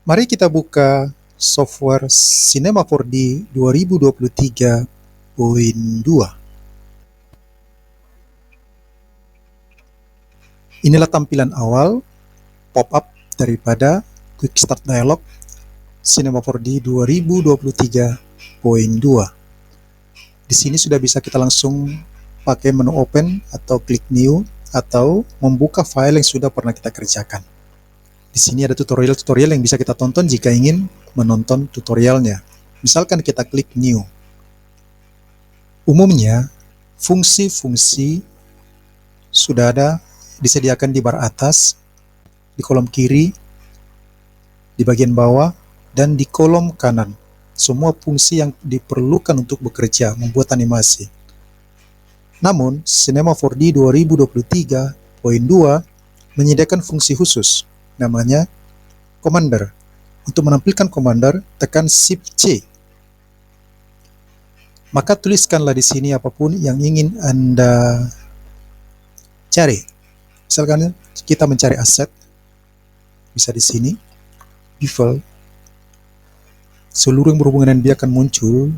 Mari kita buka software Cinema 4D 2023.2. Inilah tampilan awal pop-up daripada Quick Start Dialog Cinema 4D 2023.2. Di sini sudah bisa kita langsung pakai menu open atau klik new atau membuka file yang sudah pernah kita kerjakan. Di sini ada tutorial-tutorial yang bisa kita tonton jika ingin menonton tutorialnya. Misalkan kita klik new. Umumnya, fungsi-fungsi sudah ada disediakan di bar atas, di kolom kiri, di bagian bawah, dan di kolom kanan. Semua fungsi yang diperlukan untuk bekerja, membuat animasi. Namun, Cinema 4D 2023.2 menyediakan fungsi khusus, namanya Commander. Untuk menampilkan Commander, tekan Shift C. Maka tuliskanlah di sini apapun yang ingin Anda cari. Misalkan kita mencari aset, bisa di sini, default, seluruh yang berhubungan dengan dia akan muncul.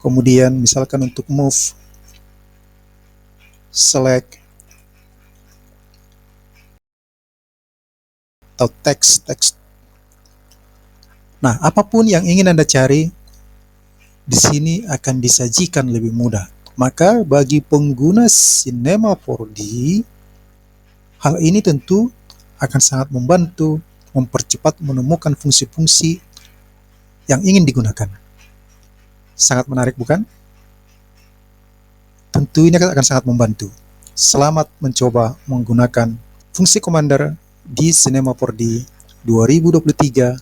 Kemudian misalkan untuk move, select, atau text. Nah, apapun yang ingin Anda cari, di sini akan disajikan lebih mudah. Maka bagi pengguna Cinema 4D, hal ini tentu akan sangat membantu mempercepat menemukan fungsi-fungsi yang ingin digunakan. Sangat menarik, bukan? Tentu ini akan sangat membantu. Selamat mencoba menggunakan fungsi Commander di Cinema 4D 2023.2.